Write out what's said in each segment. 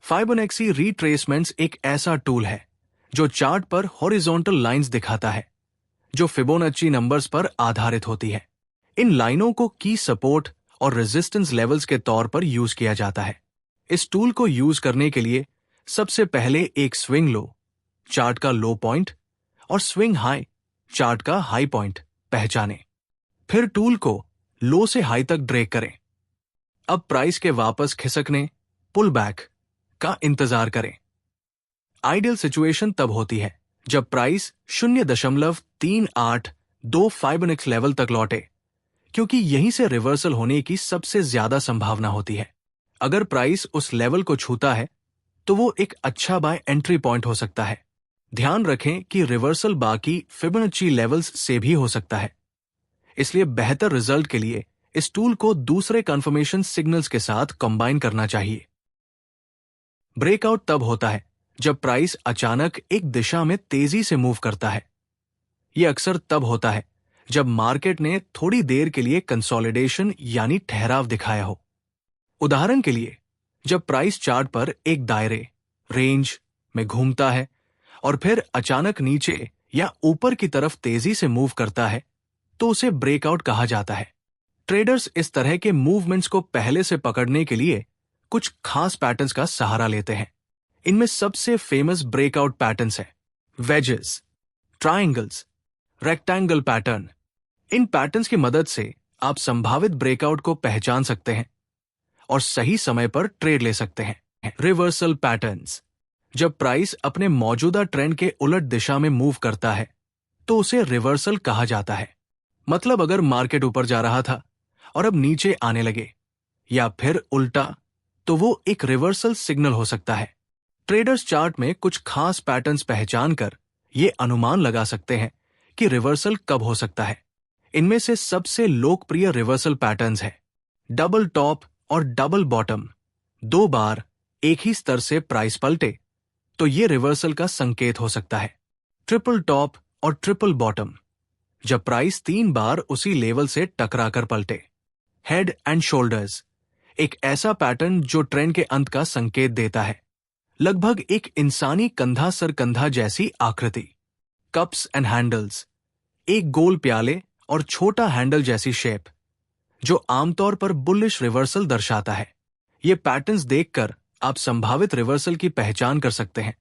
फाइबोनेक्सी रिट्रेसमेंट्स एक ऐसा टूल है जो चार्ट पर हॉरिजॉन्टल लाइंस दिखाता है जो फिबोनाची नंबर्स पर आधारित होती है। इन लाइनों को की सपोर्ट और रेजिस्टेंस लेवल्स के तौर पर यूज किया जाता है। इस टूल को यूज करने के लिए सबसे पहले एक स्विंग लो, चार्ट का लो पॉइंट, और स्विंग हाई, चार्ट का हाई पॉइंट पहचानें। फिर टूल को लो से हाई तक ड्रैग करें। अब प्राइस के वापस खिसकने, पुल बैक का इंतजार करें। आइडियल सिचुएशन तब होती है जब प्राइस 0.382 फाइबोनेक्स लेवल तक लौटे, क्योंकि यहीं से रिवर्सल होने की सबसे ज्यादा संभावना होती है। अगर प्राइस उस लेवल को छूता है तो वो एक अच्छा बाय एंट्री पॉइंट हो सकता है। ध्यान रखें कि रिवर्सल बाकी फिबोनाची लेवल्स से भी हो सकता है, इसलिए बेहतर रिजल्ट के लिए इस टूल को दूसरे कंफर्मेशन सिग्नल्स के साथ कंबाइन करना चाहिए। ब्रेकआउट तब होता है जब प्राइस अचानक एक दिशा में तेजी से मूव करता है। यह अक्सर तब होता है जब मार्केट ने थोड़ी देर के लिए कंसोलिडेशन यानी ठहराव दिखाया हो। उदाहरण के लिए, जब प्राइस चार्ट पर एक दायरे रेंज में घूमता है और फिर अचानक नीचे या ऊपर की तरफ तेजी से मूव करता है तो उसे ब्रेकआउट कहा जाता है। ट्रेडर्स इस तरह के मूवमेंट्स को पहले से पकड़ने के लिए कुछ खास पैटर्न्स का सहारा लेते हैं। इनमें सबसे फेमस ब्रेकआउट पैटर्न्स हैं वेजेस, ट्रायंगल्स, रेक्टेंगल पैटर्न। इन पैटर्न्स की मदद से आप संभावित ब्रेकआउट को पहचान सकते हैं और सही समय पर ट्रेड ले सकते हैं। रिवर्सल पैटर्न्स, जब प्राइस अपने मौजूदा ट्रेंड के उलट दिशा में मूव करता है तो उसे रिवर्सल कहा जाता है। मतलब अगर मार्केट ऊपर जा रहा था और अब नीचे आने लगे, या फिर उल्टा, तो वो एक रिवर्सल सिग्नल हो सकता है। ट्रेडर्स चार्ट में कुछ खास पैटर्न्स पहचान कर ये अनुमान लगा सकते हैं कि रिवर्सल कब हो सकता है। इनमें से सबसे लोकप्रिय रिवर्सल पैटर्न्स हैं डबल टॉप और डबल बॉटम। 2 बार एक ही स्तर से प्राइस पलटे तो ये रिवर्सल का संकेत हो सकता है। ट्रिपल टॉप और ट्रिपल बॉटम, जब प्राइस 3 बार उसी लेवल से टकराकर पलटे। हेड एंड शोल्डर्स, एक ऐसा पैटर्न जो ट्रेंड के अंत का संकेत देता है, लगभग एक इंसानी कंधा सर कंधा जैसी आकृति। कप्स एंड हैंडल्स, एक गोल प्याले और छोटा हैंडल जैसी शेप, जो आमतौर पर बुलिश रिवर्सल दर्शाता है। ये पैटर्न्स देखकर आप संभावित रिवर्सल की पहचान कर सकते हैं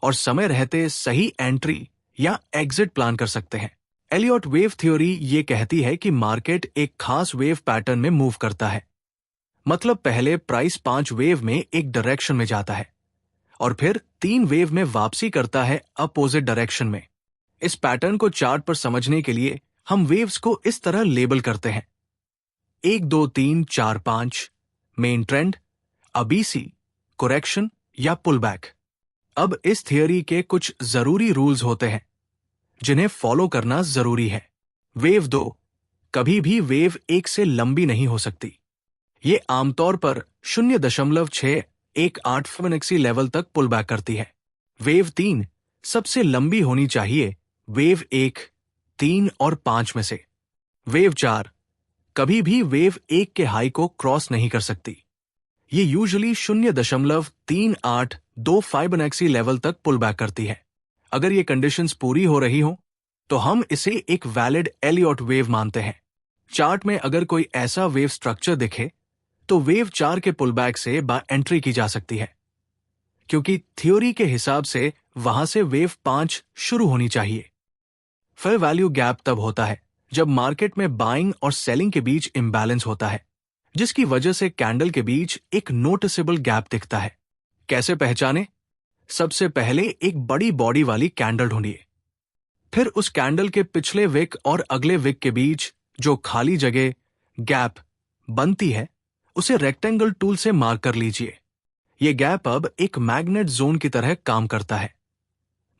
और समय रहते सही एंट्री या एग्जिट प्लान कर सकते हैं। एलियट वेव थ्योरी ये कहती है कि मार्केट एक खास वेव पैटर्न में मूव करता है। मतलब पहले प्राइस 5 वेव में एक डायरेक्शन में जाता है और फिर 3 वेव में वापसी करता है अपोजिट डायरेक्शन में। इस पैटर्न को चार्ट पर समझने के लिए हम वेव्स को इस तरह लेबल करते हैं 1 2 3 4 5, मेन ट्रेंड, अबीसी, करेक्शन या पुल बैक। अब इस थियरी के कुछ जरूरी रूल्स होते हैं जिन्हें फॉलो करना जरूरी है। वेव 2, कभी भी वेव 1 से लंबी नहीं हो सकती। ये आमतौर पर 0.618 फिबोनाची लेवल तक पुल बैक करती है। वेव 3 सबसे लंबी होनी चाहिए वेव 1, 3 और 5 में से। वेव 4 कभी भी वेव 1 के हाई को क्रॉस नहीं कर सकती। ये यूजुअली 0.382 फाइबोनाची लेवल तक पुल बैक करती है। अगर ये कंडीशंस पूरी हो रही हो तो हम इसे एक वैलिड एलियट वेव मानते हैं। चार्ट में अगर कोई ऐसा वेव स्ट्रक्चर दिखे तो वेव 4 के पुल बैक से बाय एंट्री की जा सकती है, क्योंकि थ्योरी के हिसाब से वहां से वेव 5 शुरू होनी चाहिए। फेयर वैल्यू गैप तब होता है जब मार्केट में बाइंग और सेलिंग के बीच इम्बैलेंस होता है, जिसकी वजह से कैंडल के बीच एक नोटिसेबल गैप दिखता है। कैसे पहचाने? सबसे पहले एक बड़ी बॉडी वाली कैंडल ढूंढिए। फिर उस कैंडल के पिछले विक और अगले विक के बीच जो खाली जगह गैप बनती है उसे रेक्टेंगल टूल से मार्क कर लीजिए। यह गैप अब एक मैग्नेट जोन की तरह काम करता है।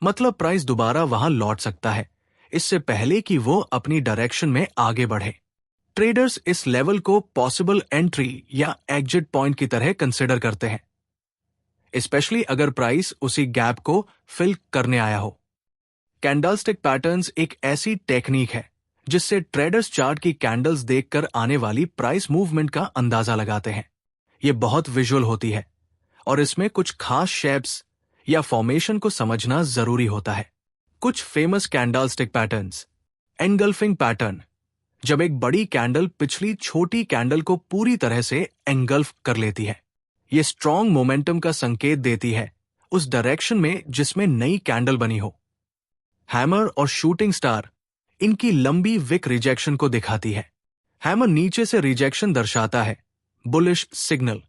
मतलब प्राइस दोबारा वहां लौट सकता है इससे पहले कि वो अपनी डायरेक्शन में आगे बढ़े। ट्रेडर्स इस लेवल को पॉसिबल एंट्री या एग्जिट पॉइंट की तरह कंसिडर करते हैं, स्पेशली अगर प्राइस उसी गैप को फिल करने आया हो। कैंडलस्टिक पैटर्न्स एक ऐसी टेक्निक है जिससे ट्रेडर्स चार्ट की कैंडल्स देखकर आने वाली प्राइस मूवमेंट का अंदाजा लगाते हैं। ये बहुत विजुअल होती है। और इसमें कुछ खास शेप्स या फॉर्मेशन को समझना जरूरी होता है। कुछ famous candlestick patterns. Engulfing pattern, जब एक बड़ी कैंडल पिछली छोटी कैंडल को पूरी तरह से एंगल्फ कर लेती है। ये स्ट्रॉन्ग मोमेंटम का संकेत देती है उस डायरेक्शन में जिसमें नई कैंडल बनी हो। हैमर और शूटिंग स्टार, इनकी लंबी विक रिजेक्शन को दिखाती है। हैमर नीचे से रिजेक्शन दर्शाता है, बुलिश सिग्नल,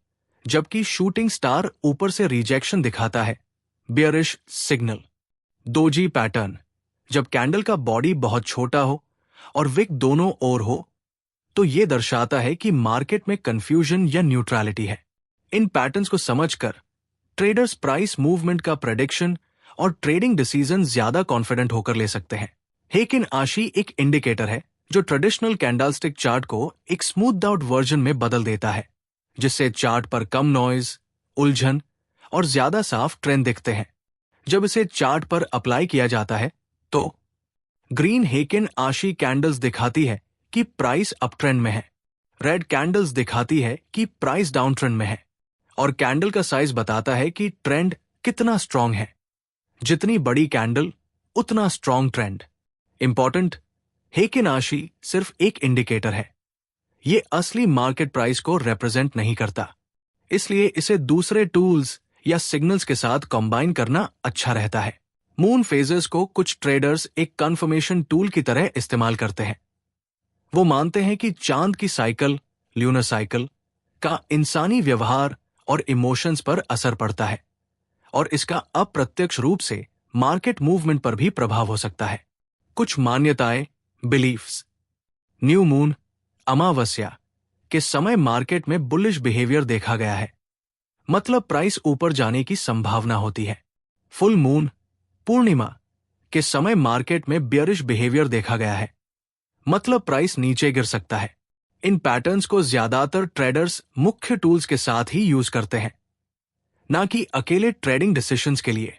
जबकि शूटिंग स्टार ऊपर से रिजेक्शन दिखाता है, बियरिश सिग्नल। दोजी पैटर्न, जब कैंडल का बॉडी बहुत छोटा हो और विक दोनों ओर हो तो यह दर्शाता है कि मार्केट में कंफ्यूजन या न्यूट्रलिटी है। इन पैटर्न्स को समझकर ट्रेडर्स प्राइस मूवमेंट का प्रेडिक्शन और ट्रेडिंग डिसीजन ज्यादा कॉन्फिडेंट होकर ले सकते हैं। हेकिन आशी एक इंडिकेटर है जो ट्रेडिशनल कैंडलस्टिक चार्ट को एक स्मूथ आउट वर्जन में बदल देता है, जिससे चार्ट पर कम नॉइज, उलझन और ज्यादा साफ ट्रेंड दिखते हैं। जब इसे चार्ट पर अप्लाई किया जाता है तो ग्रीन हेकिन आशी कैंडल्स दिखाती है कि प्राइस अप ट्रेंड में है, रेड कैंडल्स दिखाती है कि प्राइस डाउन ट्रेंड में है, और कैंडल का साइज बताता है कि ट्रेंड कितना स्ट्रांग है। जितनी बड़ी कैंडल उतना स्ट्रांग ट्रेंड। इंपॉर्टेंट, हेकिन आशी सिर्फ एक इंडिकेटर है, ये असली मार्केट प्राइस को रिप्रेजेंट नहीं करता, इसलिए इसे दूसरे टूल्स या सिग्नल्स के साथ कंबाइन करना अच्छा रहता है। मून फेजेस को कुछ ट्रेडर्स एक कंफर्मेशन टूल की तरह इस्तेमाल करते हैं। वो मानते हैं कि चांद की साइकिल, ल्यूनर साइकिल, का इंसानी व्यवहार और इमोशंस पर असर पड़ता है और इसका अप्रत्यक्ष रूप से मार्केट मूवमेंट पर भी प्रभाव हो सकता है। कुछ मान्यताएं, बिलीफ्स। न्यू मून, अमावस्या के समय मार्केट में बुलिश बिहेवियर देखा गया है, मतलब प्राइस ऊपर जाने की संभावना होती है। फुल मून, पूर्णिमा के समय मार्केट में बियरिश बिहेवियर देखा गया है, मतलब प्राइस नीचे गिर सकता है। इन पैटर्न्स को ज्यादातर ट्रेडर्स मुख्य टूल्स के साथ ही यूज करते हैं, ना कि अकेले ट्रेडिंग डिसीजंस के लिए।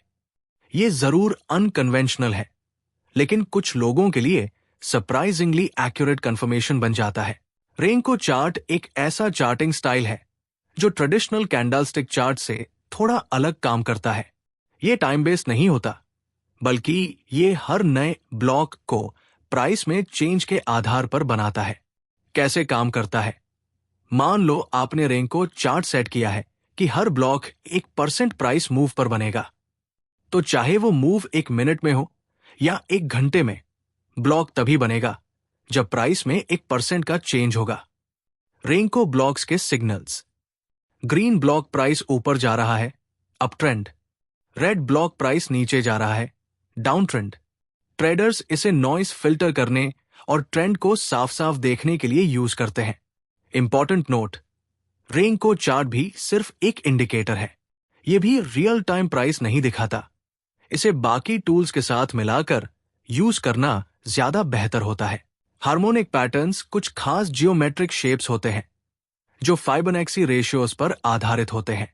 ये जरूर अनकन्वेंशनल है, लेकिन कुछ लोगों के लिए सरप्राइजिंगली एक्यूरेट कंफर्मेशन बन जाता है। रेंको चार्ट एक ऐसा चार्टिंग स्टाइल है जो ट्रेडिशनल कैंडलस्टिक चार्ट से थोड़ा अलग काम करता है। ये टाइम बेस्ड नहीं होता, बल्कि ये हर नए ब्लॉक को प्राइस में चेंज के आधार पर बनाता है। कैसे काम करता है? मान लो आपने रेंको चार्ट सेट किया है कि हर ब्लॉक 1% प्राइस मूव पर बनेगा, तो चाहे वो मूव 1 मिनट में हो या 1 घंटे में, ब्लॉक तभी बनेगा जब प्राइस में 1% का चेंज होगा। रेंको ब्लॉक्स के सिग्नल्स। ग्रीन ब्लॉक प्राइस ऊपर जा रहा है, up trend. Red block price नीचे जा रहा है, डाउन ट्रेंड। ट्रेडर्स इसे नॉइस फिल्टर करने और ट्रेंड को साफ साफ देखने के लिए यूज करते हैं। इंपॉर्टेंट नोट, रेंको चार्ट भी सिर्फ एक इंडिकेटर है, यह भी रियल टाइम प्राइस नहीं दिखाता। इसे बाकी टूल्स के साथ मिलाकर यूज करना ज्यादा बेहतर होता है। हार्मोनिक पैटर्न्स कुछ खास जियोमेट्रिक शेप्स होते हैं जो फाइबोनैक्सी रेशियोज पर आधारित होते हैं।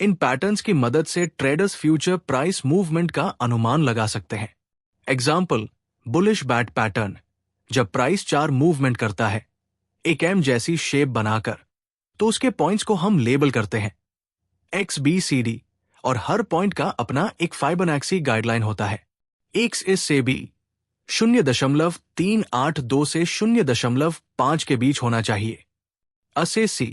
इन पैटर्न्स की मदद से ट्रेडर्स फ्यूचर प्राइस मूवमेंट का अनुमान लगा सकते हैं। एग्जाम्पल, बुलिश बैट पैटर्न, जब प्राइस 4 मूवमेंट करता है एक एम जैसी शेप बनाकर, तो उसके पॉइंट्स को हम लेबल करते हैं XBCD, और हर पॉइंट का अपना एक फाइबोनैक्सी गाइडलाइन होता है। X is से B 0.382 से 0.5 के बीच होना चाहिए। A से C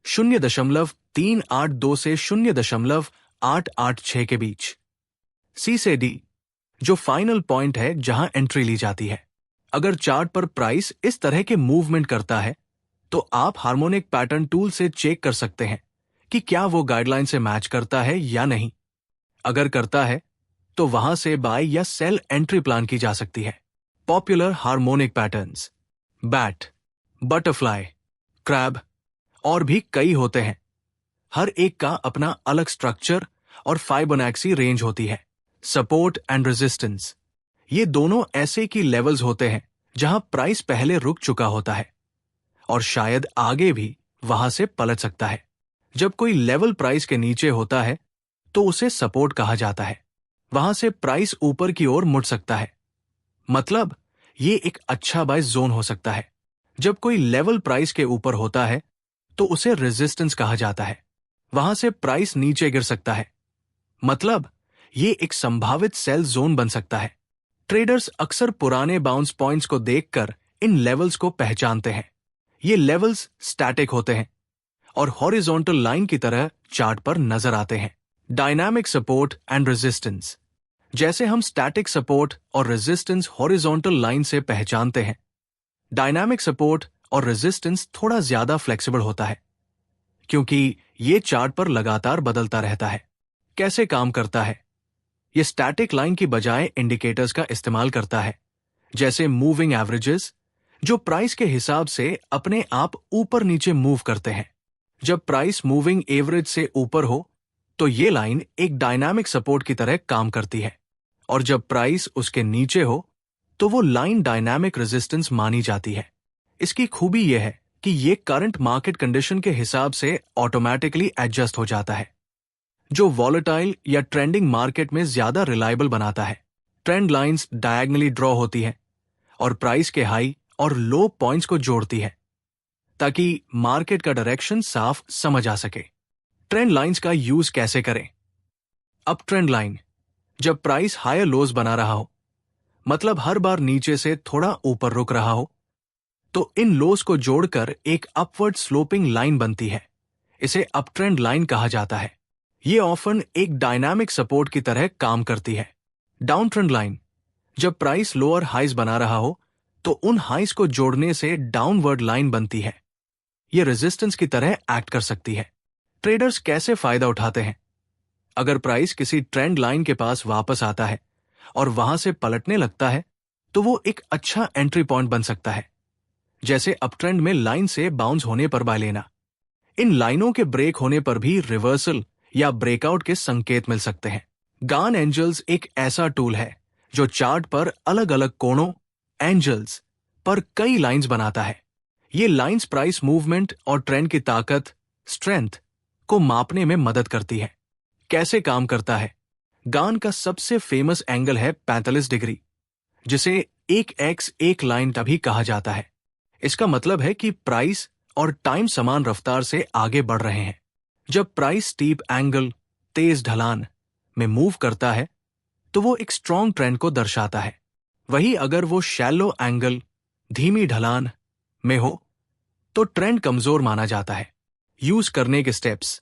0.382 से 0.886 के बीच। C से D, जो फाइनल पॉइंट है जहां एंट्री ली जाती है। अगर चार्ट पर प्राइस इस तरह के मूवमेंट करता है तो आप हार्मोनिक पैटर्न टूल से चेक कर सकते हैं कि क्या वो गाइडलाइन से मैच करता है या नहीं। अगर करता है तो वहां से बाय या सेल एंट्री प्लान की जा सकती है। Popular harmonic patterns, bat, butterfly, crab और भी कई होते हैं। हर एक का अपना अलग स्ट्रक्चर और फाइबोनैक्सी रेंज होती है। सपोर्ट एंड रेजिस्टेंस, ये दोनों ऐसे की लेवल्स होते हैं जहां प्राइस पहले रुक चुका होता है और शायद आगे भी वहां से पलट सकता है। जब कोई लेवल प्राइस के नीचे होता है तो उसे सपोर्ट कहा जाता है, वहां से प्राइस ऊपर की ओर मुड़ सकता है, मतलब ये एक अच्छा बाय जोन हो सकता है। जब कोई लेवल प्राइस के ऊपर होता है तो उसे रेजिस्टेंस कहा जाता है, वहां से प्राइस नीचे गिर सकता है। मतलब ये एक संभावित सेल जोन बन सकता है। ट्रेडर्स अक्सर पुराने बाउंस पॉइंट्स को देखकर इन लेवल्स को पहचानते हैं। ये लेवल्स स्टैटिक होते हैं और हॉरिजॉन्टल लाइन की तरह चार्ट पर नजर आते हैं। Dynamic support and resistance. जैसे हम स्टैटिक सपोर्ट और रेजिस्टेंस हॉरिजॉन्टल लाइन से पहचानते हैं, डायनामिक सपोर्ट और रेजिस्टेंस थोड़ा ज्यादा फ्लेक्सिबल होता है, क्योंकि ये चार्ट पर लगातार बदलता रहता है। कैसे काम करता है? ये स्टैटिक लाइन की बजाय इंडिकेटर्स का इस्तेमाल करता है, जैसे मूविंग एवरेजेस, जो प्राइस के हिसाब से अपने आप ऊपर नीचे मूव करते हैं। जब प्राइस मूविंग एवरेज से ऊपर हो तो ये लाइन एक डायनामिक सपोर्ट की तरह काम करती है, और जब प्राइस उसके नीचे हो तो वो लाइन डायनामिक रेजिस्टेंस मानी जाती है। इसकी खूबी यह है कि ये करंट मार्केट कंडीशन के हिसाब से ऑटोमेटिकली एडजस्ट हो जाता है, जो वॉलेटाइल या ट्रेंडिंग मार्केट में ज्यादा रिलायबल बनाता है। ट्रेंड लाइंस डायगनली ड्रॉ होती है और प्राइस के हाई और लो पॉइंट्स को जोड़ती है, ताकि मार्केट का डायरेक्शन साफ समझ आ सके। ट्रेंड लाइंस का यूज कैसे करें? अप ट्रेंड लाइन, जब प्राइस हायर लोज बना रहा हो, मतलब हर बार नीचे से थोड़ा ऊपर रुक रहा हो, तो इन लोज को जोड़कर एक अपवर्ड स्लोपिंग लाइन बनती है। इसे अप ट्रेंड लाइन कहा जाता है। ये ऑफन एक डायनामिक सपोर्ट की तरह काम करती है। डाउन ट्रेंड लाइन, जब प्राइस लोअर हाइज बना रहा हो तो उन हाइज को जोड़ने से डाउनवर्ड लाइन बनती है। ये रेजिस्टेंस की तरह एक्ट कर सकती है। ट्रेडर्स कैसे फायदा उठाते हैं? अगर प्राइस किसी ट्रेंड लाइन के पास वापस आता है और वहां से पलटने लगता है, तो वो एक अच्छा एंट्री पॉइंट बन सकता है, जैसे अपट्रेंड में लाइन से बाउंस होने पर बाय लेना। इन लाइनों के ब्रेक होने पर भी रिवर्सल या ब्रेकआउट के संकेत मिल सकते हैं। गान एंजल्स एक ऐसा टूल है जो चार्ट पर अलग अलग कोणों एंजल्स पर कई लाइंस बनाता है। ये लाइंस प्राइस मूवमेंट और ट्रेंड की ताकत स्ट्रेंथ को मापने में मदद करती है। कैसे काम करता है? गान का सबसे फेमस एंगल है 45 डिग्री, जिसे 1x एक लाइन तभी कहा जाता है। इसका मतलब है कि प्राइस और टाइम समान रफ्तार से आगे बढ़ रहे हैं। जब प्राइस स्टीप एंगल तेज ढलान में मूव करता है तो वो एक स्ट्रॉन्ग ट्रेंड को दर्शाता है। वही अगर वो शैलो एंगल धीमी ढलान में हो तो ट्रेंड कमजोर माना जाता है। यूज करने के स्टेप्स: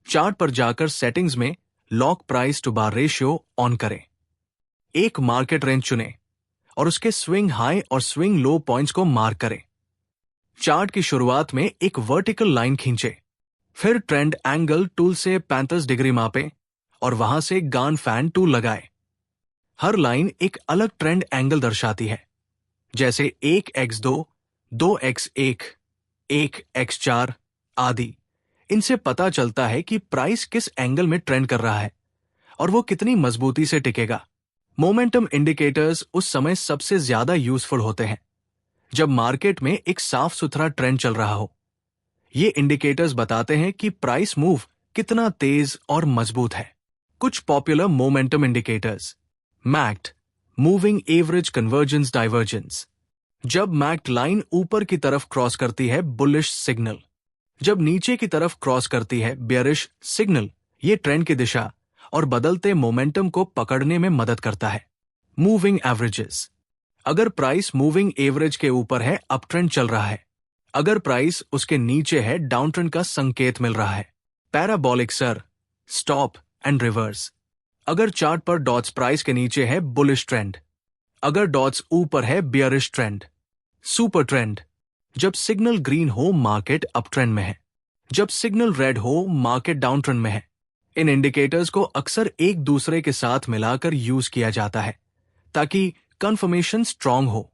चार्ट पर जाकर सेटिंग्स में lock price to bar ratio on करें। एक मार्केट रेंज चुनें और उसके स्विंग हाई और स्विंग लो पॉइंट्स को मार्क करें। चार्ट की शुरुआत में एक वर्टिकल लाइन खींचे, फिर ट्रेंड एंगल टूल से 35 डिग्री मापें और वहां से गान फैन टूल लगाएं। हर लाइन एक अलग ट्रेंड एंगल दर्शाती है, जैसे 1x2, 2x1, 1x4 आदि। इनसे पता चलता है कि प्राइस किस एंगल में ट्रेंड कर रहा है और वो कितनी मजबूती से टिकेगा। मोमेंटम इंडिकेटर्स उस समय सबसे ज्यादा यूजफुल होते हैं जब मार्केट में एक साफ सुथरा ट्रेंड चल रहा हो। ये इंडिकेटर्स बताते हैं कि प्राइस मूव कितना तेज और मजबूत है। कुछ popular momentum indicators: MACD, moving average convergence divergence. जब मैक्ड लाइन ऊपर की तरफ क्रॉस करती है, बुलिश सिग्नल। जब नीचे की तरफ क्रॉस करती है, बेयरिश सिग्नल। ये ट्रेंड की दिशा और बदलते मोमेंटम को पकड़ने में मदद करता है। मूविंग एवरेजेस: अगर प्राइस मूविंग एवरेज के ऊपर है, अप ट्रेंड चल रहा है। अगर प्राइस उसके नीचे है, डाउन ट्रेंड का संकेत मिल रहा है। Parabolic sir, stop and reverse: अगर चार्ट पर डॉट्स प्राइस के नीचे है, बुलिश ट्रेंड। अगर डॉट्स ऊपर है, बियरिश ट्रेंड। सुपर ट्रेंड: जब सिग्नल ग्रीन हो, मार्केट अप ट्रेंड में है। जब सिग्नल रेड हो, मार्केट डाउन ट्रेंड में है। इन इंडिकेटर्स को अक्सर एक दूसरे के साथ मिलाकर यूज किया जाता है ताकि कंफर्मेशन स्ट्रांग हो।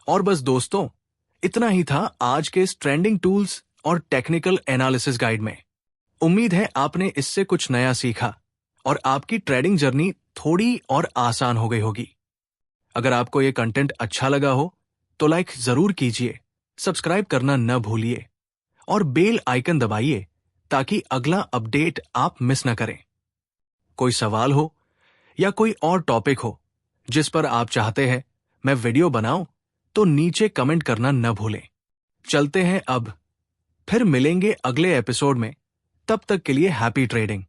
और बस दोस्तों, इतना ही था आज के इस ट्रेंडिंग टूल्स और टेक्निकल एनालिसिस गाइड में। उम्मीद है आपने इससे कुछ नया सीखा और आपकी ट्रेडिंग जर्नी थोड़ी और आसान हो गई होगी। अगर आपको ये कंटेंट अच्छा लगा हो तो लाइक जरूर कीजिए, सब्सक्राइब करना न भूलिए और बेल आइकन दबाइए ताकि अगला अपडेट आप मिस न करें। कोई सवाल हो या कोई और टॉपिक हो जिस पर आप चाहते हैं मैं वीडियो बनाऊं, तो नीचे कमेंट करना न भूलें। चलते हैं अब, फिर मिलेंगे अगले एपिसोड में। तब तक के लिए हैप्पी ट्रेडिंग।